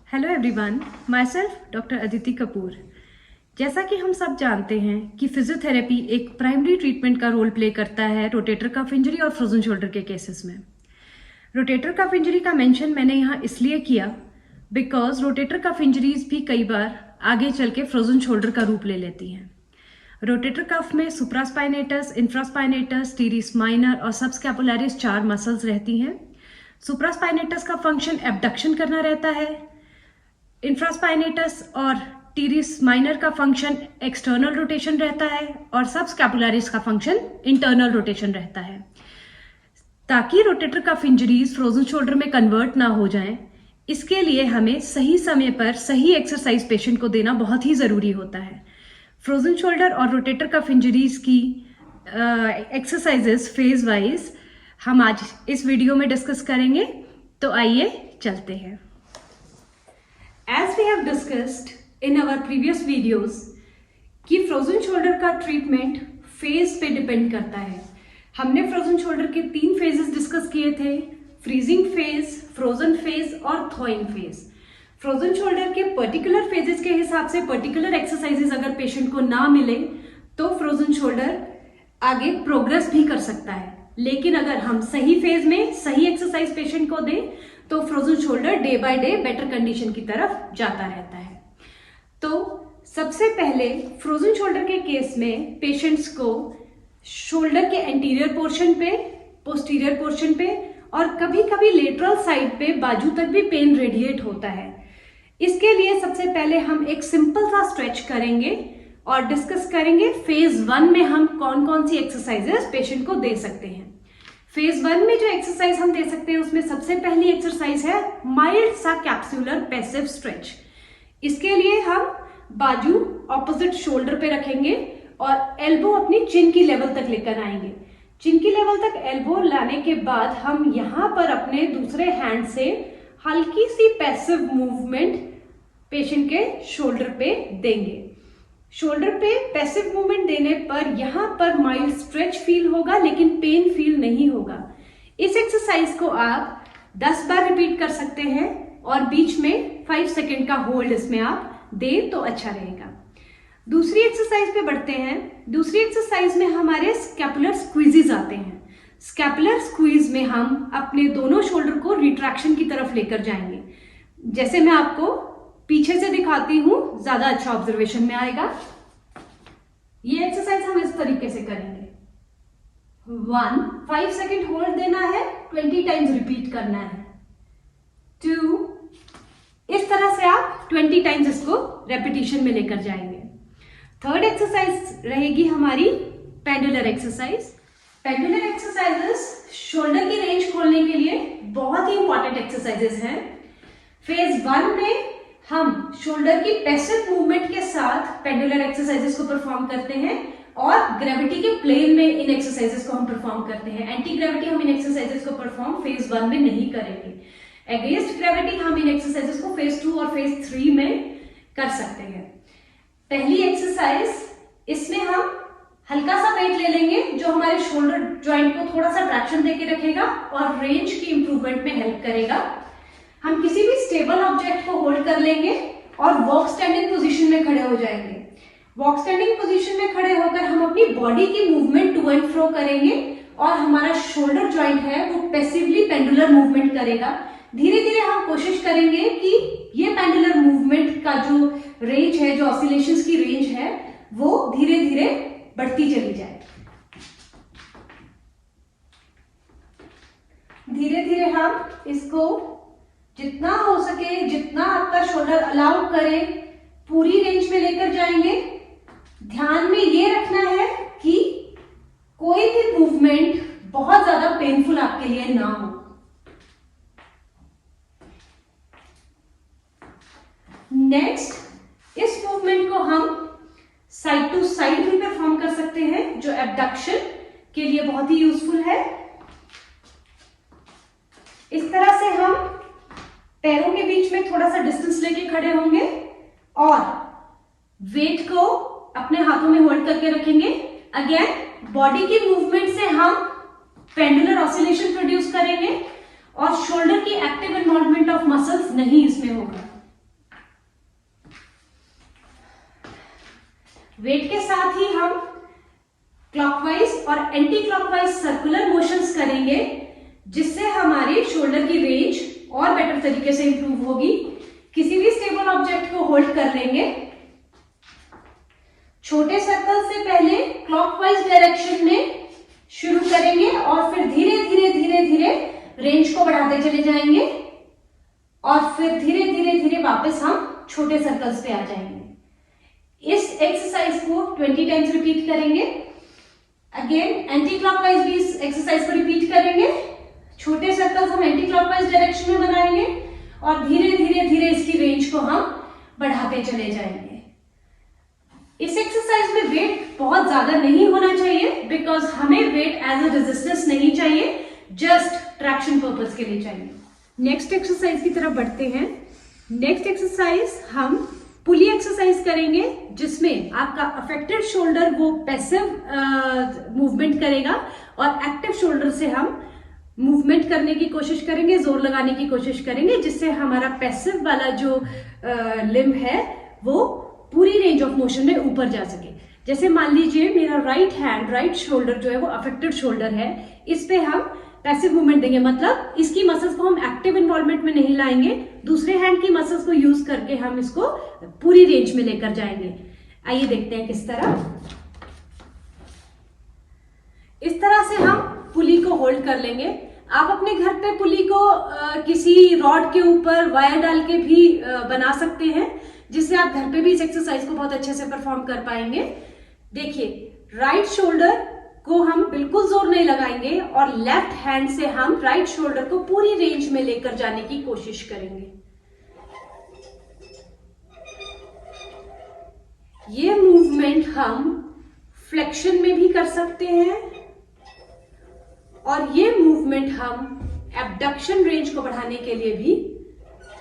Hello everyone, my self doctor Aditi Kapoor. जैसा कि हम सब जानते हैं कि फिजियोथेरेपी एक प्राइमरी ट्रीटमेंट का रोल प्ले करता है रोटेटर कफ इंजरी और फ्रोजन शोल्डर के केसेस में। रोटेटर कफ इंजरी का मेंशन मैंने यहाँ इसलिए किया बिकॉज रोटेटर कफ इंजरीज भी कई बार आगे चल के फ्रोजन शोल्डर का रूप ले लेती हैं। रोटेटर कफ में सुप्रास्पाइनेटस, इंफ्रास्पाइनेटस, टीरिस माइनर और सबस्कैपुलरिस 4 मसल्स रहती हैं। सुप्रास्पाइनेटस का फंक्शन एबडक्शन करना रहता है। इंफ्रास्पाइनेटस और टीरिस माइनर का फंक्शन एक्सटर्नल रोटेशन रहता है और सबस्कैपुलरिस का फंक्शन इंटरनल रोटेशन रहता है। ताकि rotator cuff injuries frozen shoulder में कन्वर्ट ना हो जाएं, इसके लिए हमें सही समय पर सही एक्सरसाइज पेशेंट को देना बहुत ही ज़रूरी होता है। फ्रोजन शोल्डर और रोटेटर कफ इंजरीज की एक्सरसाइजेस फेज वाइज हम आज इस वीडियो में डिस्कस करेंगे, तो आइए चलते हैं। As we have discussed in our previous videos कि फ्रोजन शोल्डर का ट्रीटमेंट फेज पे डिपेंड करता है। हमने फ्रोजन शोल्डर के 3 फेजेस डिस्कस किए थे, फ्रीजिंग फेज, फ्रोजन फेज और थॉइंग फेज। फ्रोजन शोल्डर के पर्टिकुलर फेजेस के हिसाब से पर्टिकुलर एक्सरसाइजेस अगर पेशेंट को ना मिले तो फ्रोजन शोल्डर आगे प्रोग्रेस भी कर सकता है। लेकिन अगर हम सही फेज में सही एक्सरसाइज पेशेंट को दें तो frozen shoulder day by day better condition की तरफ जाता रहता है। तो सबसे पहले फ्रोजन शोल्डर के केस में पेशेंट्स को शोल्डर के एंटीरियर पोर्शन पे, पोस्टीरियर पोर्शन पे और कभी कभी लेटरल साइड पे बाजू तक भी पेन रेडिएट होता है। इसके लिए सबसे पहले हम एक सिंपल सा स्ट्रेच करेंगे और डिस्कस करेंगे फेज 1 में हम कौन कौन सी एक्सरसाइजेस पेशेंट को दे सकते हैं। फेज 1 में जो एक्सरसाइज हम दे सकते हैं उसमें सबसे पहली एक्सरसाइज है माइल्ड सा कैप्सुलर पैसिव स्ट्रेच। इसके लिए हम बाजू ऑपोजिट शोल्डर पे रखेंगे और एल्बो अपनी चिन की लेवल तक लेकर आएंगे। चिन की लेवल तक एल्बो लाने के बाद हम यहाँ पर अपने दूसरे हैंड से हल्की सी पैसिव मूवमेंट पेशेंट के शोल्डर पे देंगे। शोल्डर पे पैसिव मूवमेंट देने पर यहाँ पर माइल्ड स्ट्रेच फील होगा लेकिन पेन फील नहीं होगा। इस एक्सरसाइज को आप 10 बार रिपीट कर सकते हैं और बीच में 5 सेकेंड का होल्ड इसमें आप दें तो अच्छा रहेगा। दूसरी एक्सरसाइज पे बढ़ते हैं। दूसरी एक्सरसाइज में हमारे स्कैपुलर स्क्वीजेस आते हैं। स्कैपुलर स्क्वीज में हम अपने दोनों शोल्डर को रिट्रैक्शन की तरफ लेकर जाएंगे। जैसे मैं आपको पीछे से दिखाती हूं, ज्यादा अच्छा ऑब्जर्वेशन में आएगा। ये एक्सरसाइज हम इस तरीके से करेंगे। 1, 5 सेकेंड होल्ड देना है, 20 टाइम्स रिपीट करना है। 2, इस तरह से आप 20 टाइम्स इसको रेपिटेशन में लेकर जाएंगे। थर्ड एक्सरसाइज रहेगी हमारी pendular exercise. Pendular exercises shoulder की रेंज खोलने के लिए बहुत ही इंपॉर्टेंट एक्सरसाइजेस हैं। फेज 1 में हम शोल्डर की पैसिव मूवमेंट के साथ पेंडुलर एक्सरसाइजेस को परफॉर्म करते हैं और ग्रेविटी के प्लेन में इन एक्सरसाइजेस को हम परफॉर्म करते हैं। एंटी ग्रेविटी हम इन एक्सरसाइजेस को परफॉर्म फेज 1 में नहीं करेंगे। अगेंस्ट ग्रेविटी हम इन एक्सरसाइजेस को फेज 2 और फेज 3 में कर सकते हैं। पहली एक्सरसाइज, इसमें हम हल्का सा वेट ले लेंगे जो हमारे शोल्डर ज्वाइंट को थोड़ा सा ट्रैक्शन देके रखेगा और रेंज की इंप्रूवमेंट में हेल्प करेगा। हम किसी भी स्टेबल ऑब्जेक्ट को होल्ड कर लेंगे और वॉक स्टैंडिंग पोजीशन में खड़े हो जाएंगे। वॉक स्टैंडिंग पोजीशन में खड़े होकर हम अपनी बॉडी की मूवमेंट टू एंड फ्रो करेंगे और हमारा शोल्डर जॉइंट है वो पैसिवली पेंडुलर मूवमेंट करेगा। धीरे धीरे हम कोशिश करेंगे कि ये पेंडुलर मूवमेंट का जो रेंज है, जो ऑसिलेशंस की रेंज है, वो धीरे धीरे बढ़ती चली जाए। धीरे धीरे हम इसको जितना हो सके, जितना आपका शोल्डर अलाउ करे, पूरी रेंज में लेकर जाएंगे। ध्यान में ये रखना है कि कोई भी मूवमेंट बहुत ज्यादा पेनफुल आपके लिए ना हो। नेक्स्ट, इस मूवमेंट को हम साइड टू साइड भी परफॉर्म कर सकते हैं जो एबडक्शन के लिए बहुत ही यूजफुल है। इस तरह से हम पैरों के बीच में थोड़ा सा डिस्टेंस लेके खड़े होंगे और वेट को अपने हाथों में होल्ड करके रखेंगे। अगेन बॉडी की मूवमेंट से हम पेंडुलर ऑसिलेशन प्रोड्यूस करेंगे और शोल्डर की एक्टिव इन्वॉल्वमेंट ऑफ मसल्स नहीं इसमें होगा। वेट के साथ ही हम क्लॉकवाइज और एंटी क्लॉकवाइज सर्कुलर मोशंस करेंगे, जिससे हमारी शोल्डर की रेंज और बेटर तरीके से इंप्रूव होगी। किसी भी स्टेबल ऑब्जेक्ट को होल्ड कर लेंगे। छोटे सर्कल से पहले क्लॉकवाइज डायरेक्शन में शुरू करेंगे और फिर धीरे धीरे धीरे धीरे रेंज को बढ़ाते चले जाएंगे और फिर धीरे धीरे धीरे वापस हम छोटे सर्कल्स पे आ जाएंगे। इस एक्सरसाइज को 20 टाइम्स रिपीट करेंगे। अगेन एंटी क्लॉकवाइज भी इस एक्सरसाइज को रिपीट करेंगे। छोटे सर्कल्स हम एंटी क्लॉकवाइज डायरेक्शन में बनाएंगे और धीरे धीरे धीरे इसकी रेंज को हम बढ़ाते चले जाएंगे। इस एक्सरसाइज में वेट बहुत ज्यादा नहीं होना चाहिए, बिकॉज हमें वेट एज अ रेजिस्टेंस नहीं चाहिए, जस्ट ट्रैक्शन पर्पस के लिए चाहिए। नेक्स्ट एक्सरसाइज की तरफ बढ़ते हैं। नेक्स्ट एक्सरसाइज हम पुली एक्सरसाइज करेंगे, जिसमें आपका अफेक्टेड शोल्डर वो पैसिव मूवमेंट करेगा और एक्टिव शोल्डर से हम मूवमेंट करने की कोशिश करेंगे, जोर लगाने की कोशिश करेंगे, जिससे हमारा पैसिव वाला जो लिम्ब है वो पूरी रेंज ऑफ मोशन में ऊपर जा सके। जैसे मान लीजिए मेरा राइट हैंड, राइट शोल्डर जो है वो अफेक्टेड शोल्डर है, इस पे हम पैसिव मूवमेंट देंगे, मतलब इसकी मसल्स को हम एक्टिव इन्वॉल्वमेंट में नहीं लाएंगे, दूसरे हैंड की मसल्स को यूज करके हम इसको पूरी रेंज में लेकर जाएंगे। आइए देखते हैं किस तरह। इस तरह से हम पुली को होल्ड कर लेंगे। आप अपने घर पे पुली को किसी रॉड के ऊपर वायर डाल के भी बना सकते हैं, जिससे आप घर पे भी इस एक्सरसाइज को बहुत अच्छे से परफॉर्म कर पाएंगे। देखिए, राइट शोल्डर को हम बिल्कुल जोर नहीं लगाएंगे और लेफ्ट हैंड से हम राइट शोल्डर को पूरी रेंज में लेकर जाने की कोशिश करेंगे। ये मूवमेंट हम फ्लेक्शन में भी कर सकते हैं और ये मूवमेंट हम एब्डक्शन रेंज को बढ़ाने के लिए भी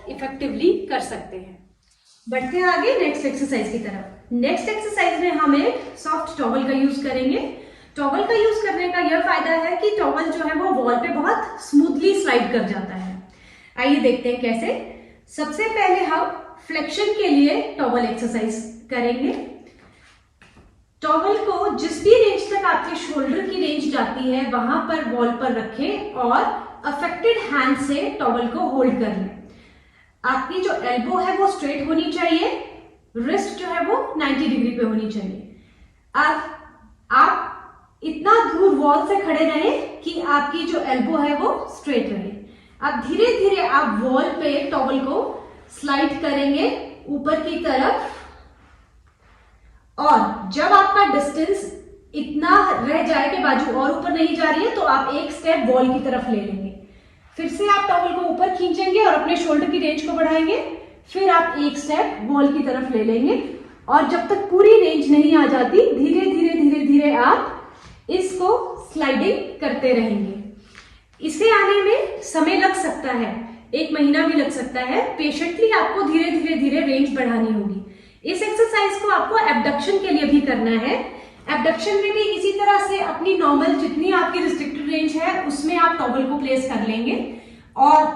इफेक्टिवली कर सकते हैं। बढ़ते हैं आगे नेक्स्ट एक्सरसाइज की तरफ। नेक्स्ट एक्सरसाइज में हम एक सॉफ्ट टॉवल का यूज करेंगे। टॉवल का यूज करने का यह फायदा है कि टॉवल जो है वो वॉल पे बहुत स्मूथली स्लाइड कर जाता है। आइए देखते हैं कैसे। सबसे पहले हम फ्लेक्शन के लिए टॉवल एक्सरसाइज करेंगे। टॉवल को जिस भी रेंज तक आपके शोल्डर की रेंज जाती है वहां पर वॉल पर रखें और अफेक्टेड हैंड से टॉवल को होल्ड कर लें। आपकी जो एल्बो है वो स्ट्रेट होनी चाहिए, रिस्ट जो है वो 90 डिग्री पे होनी चाहिए। आप इतना दूर वॉल से खड़े रहें कि आपकी जो एल्बो है वो स्ट्रेट रहे। अब धीरे धीरे आप वॉल पे टॉवल को स्लाइड करेंगे ऊपर की तरफ, और जब आपका डिस्टेंस इतना रह जाए कि बाजू और ऊपर नहीं जा रही है, तो आप एक स्टेप वॉल की तरफ ले लेंगे। फिर से आप टॉवल को ऊपर खींचेंगे और अपने शोल्डर की रेंज को बढ़ाएंगे। फिर आप एक स्टेप वॉल की तरफ ले लेंगे और जब तक पूरी रेंज नहीं आ जाती, धीरे धीरे धीरे धीरे आप इसको स्लाइडिंग करते रहेंगे। इसे आने में समय लग सकता है, 1 महीना भी लग सकता है। पेशेंटली आपको धीरे धीरे धीरे रेंज बढ़ानी होगी। इस एक्सरसाइज को आपको एब्डक्शन के लिए भी करना है। एब्डक्शन में भी इसी तरह से अपनी नॉर्मल जितनी आपकी रिस्ट्रिक्टेड रेंज है उसमें आप टॉवल को प्लेस कर लेंगे, और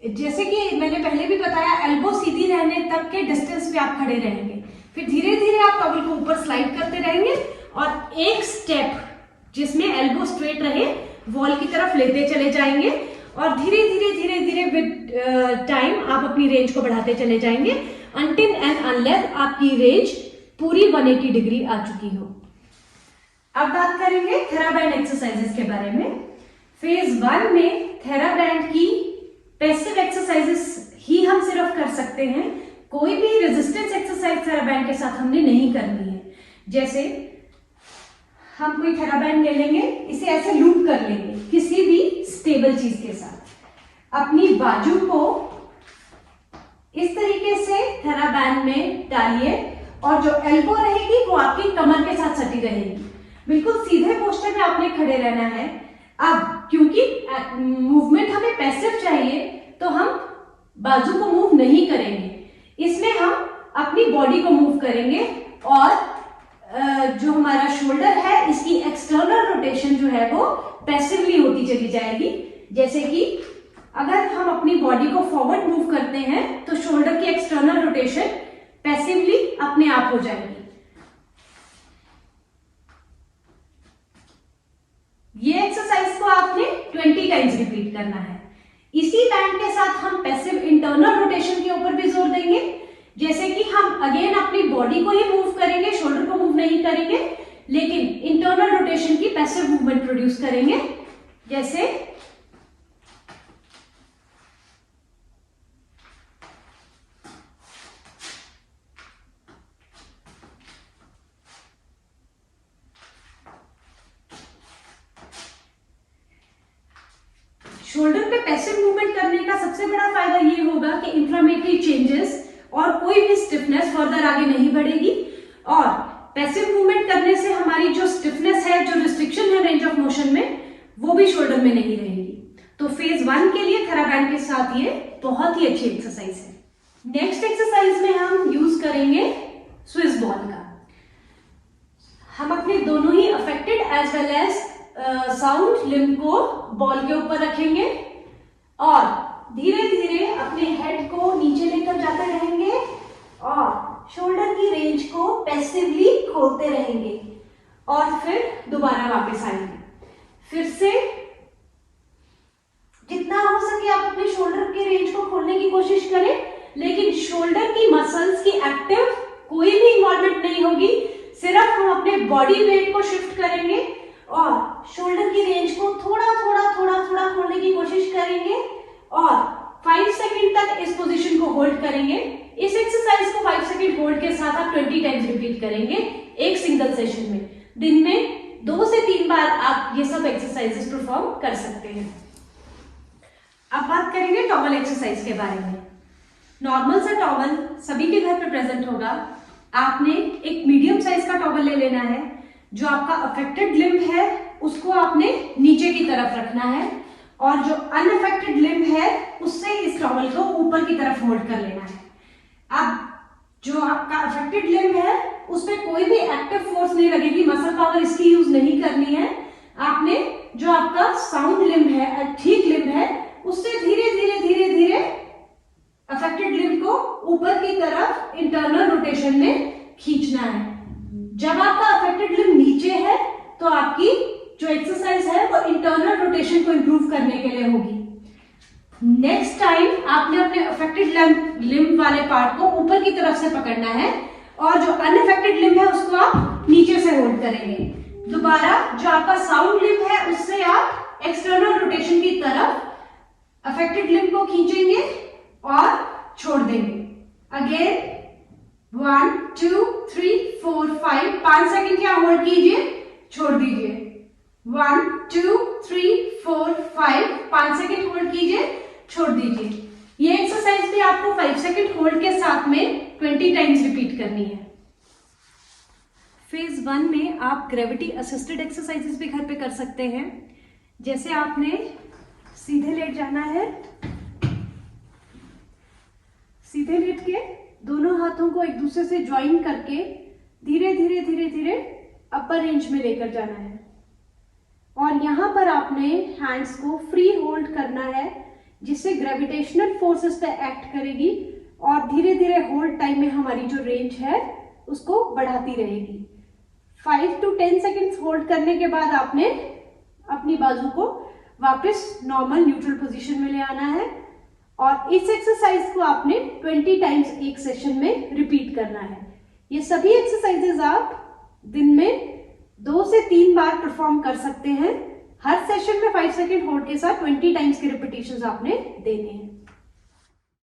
जैसे कि मैंने पहले भी बताया, एल्बो सीधी रहने तक के डिस्टेंस पे आप खड़े रहेंगे। फिर धीरे धीरे आप टॉवल को ऊपर स्लाइड करते रहेंगे और एक स्टेप जिसमें एल्बो स्ट्रेट रहे वॉल की तरफ लेते चले जाएंगे, और धीरे धीरे धीरे धीरे विद टाइम आप अपनी रेंज को बढ़ाते चले जाएंगे अनटिल एंड अनलेस आपकी रेंज पूरी 180 डिग्री आ चुकी हो। अब बात करेंगे थेराबैंड एक्सरसाइजेस के बारे में। फेज 1 में थेराबैंड की पैसिव एक्सरसाइजेस ही हम सिर्फ कर सकते हैं, कोई भी रेजिस्टेंस एक्सरसाइज थेराबैंड के साथ हमने नहीं करनी है। जैसे हम कोई थेराबैंड ले लेंगे, इसे ऐसे लूप कर लेंगे किसी भी स्टेबल चीज के साथ, अपनी बाजू को इस तरीके से थेराबैंड में डालिए और जो एल्बो रहेगी वो आपकी कमर के साथ सटी रहेगी। बिल्कुल सीधे पोस्टर में आपने खड़े रहना है। अब क्योंकि मूवमेंट हमें पैसिव चाहिए तो हम बाजू को मूव नहीं करेंगे, इसमें हम अपनी बॉडी को मूव करेंगे और जो हमारा शोल्डर है इसकी एक्सटर्नल रोटेशन जो है वो पैसिवली होती चली जाएगी। जैसे कि अगर हम अपनी बॉडी को फॉरवर्ड मूव करते हैं तो शोल्डर की एक्सटर्नल रोटेशन पैसिवली अपने आप हो जाएगी। ये एक्सरसाइज को आपने 20 टाइम्स रिपीट करना है। इसी बैंड के साथ हम पैसिव इंटरनल रोटेशन के ऊपर भी जोर देंगे, जैसे कि हम अगेन अपनी बॉडी को ही मूव करेंगे, शोल्डर को मूव नहीं करेंगे, लेकिन इंटरनल रोटेशन की पैसिव मूवमेंट प्रोड्यूस करेंगे। जैसे शोल्डर पे पैसिव मूवमेंट करने का सबसे बड़ा फायदा ये होगा कि इंफ्लेमेटरी चेंजेस और कोई भी स्टिफनेस फर्दर आगे नहीं बढ़ेगी, और पैसिव मूवमेंट करने से हमारी जो स्टिफनेस है, जो रिस्ट्रिक्शन है रेंज ऑफ मोशन में, वो भी शोल्डर में नहीं रहेगी। तो फेज 1 के लिए थेराबैंड के साथ ये बहुत ही अच्छी एक्सरसाइज है। नेक्स्ट एक्सरसाइज में हम यूज करेंगे स्विस बॉल का। हम अपने दोनों ही affected as well as sound limb को बॉल के ऊपर रखेंगे और धीरे धीरे अपने हेड को नीचे लेकर जाते रहेंगे और शोल्डर की रेंज को पैसिवली खोलते रहेंगे और फिर दोबारा वापस आएंगे। फिर से जितना हो सके आप अपने शोल्डर की रेंज को खोलने की कोशिश करें, लेकिन शोल्डर की मसल्स की एक्टिव कोई भी इन्वॉल्वमेंट नहीं होगी। सिर्फ हम अपने बॉडी वेट को शिफ्ट करेंगे और शोल्डर की रेंज को थोड़ा थोड़ा खोलने की कोशिश करेंगे और 5 सेकंड तक इस पोजीशन को होल्ड करेंगे। इस एक्सरसाइज को 5 सेकंड होल्ड के साथ आप 20 टाइम्स रिपीट करेंगे एक सिंगल सेशन में। दिन में 2 से 3 बार आप ये सब एक्सरसाइजेस परफॉर्म कर सकते हैं। अब बात करेंगे टॉवल एक्सरसाइज के बारे में। नॉर्मल सा टॉवल सभी के घर पे प्रेजेंट होगा। आपने एक मीडियम साइज का टॉवल ले लेना है। जो आपका अफेक्टेड लिम्ब है उसको आपने नीचे की तरफ रखना है और जो अनअफेक्टेड लिम्ब है उससे इस टॉवल को ऊपर की तरफ होल्ड कर लेना है। अब जो आपका अफेक्टेड लिम्ब है उस पर कोई भी एक्टिव फोर्स नहीं लगेगी, मसल पावर इसकी यूज नहीं करनी है। आपने जो आपका साउंड लिम्ब है, ठीक लिम्ब है, उससे धीरे धीरे धीरे धीरे अफेक्टेड लिम्ब को ऊपर की तरफ इंटरनल रोटेशन में खींचना है। जब आपका अफेक्टेड लिम्ब नीचे है तो आपकी जो एक्सरसाइज है वो इंटरनल रोटेशन को इंप्रूव करने के लिए होगी। नेक्स्ट टाइम आपने अपने अफेक्टेड लिम्ब वाले पार्ट को ऊपर की तरफ से पकड़ना है और जो अनअफेक्टेड लिम्ब है उसको आप नीचे से होल्ड करेंगे। दोबारा जो आपका साउंड लिम्ब है उससे आप एक्सटर्नल रोटेशन की तरफ अफेक्टेड लिम्ब को खींचेंगे और छोड़ देंगे। अगेन 1 2 3 4 5 सेकंड क्या होल्ड कीजिए, छोड़ दीजिए। 1 2 3 4 5 सेकंड होल्ड कीजिए, छोड़ दीजिए। ये एक्सरसाइज भी आपको 5 सेकंड होल्ड के साथ में 20 टाइम्स रिपीट करनी है। फेज 1 में आप ग्रेविटी असिस्टेड एक्सरसाइजेस भी घर पे कर सकते हैं। जैसे आपने सीधे लेट जाना है, सीधे लेट के दोनों हाथों को एक दूसरे से ज्वाइन करके धीरे धीरे धीरे धीरे अपर रेंज में लेकर जाना है और यहां पर आपने हैंड्स को फ्री होल्ड करना है, जिससे ग्रेविटेशनल फोर्सेस पे एक्ट करेगी और धीरे धीरे होल्ड टाइम में हमारी जो रेंज है उसको बढ़ाती रहेगी। 5 to 10 सेकेंड्स होल्ड करने के बाद आपने अपनी बाजू को वापस नॉर्मल न्यूट्रल पोजीशन में ले आना है और इस एक्सरसाइज को आपने 20 टाइम्स एक सेशन में रिपीट करना है। ये सभी एक्सरसाइजेज आप दिन में 2 से 3 बार परफॉर्म कर सकते हैं। हर सेशन में 5 सेकेंड होल्ड के साथ 20 टाइम्स के रिपीटेशंस आपने देने हैं।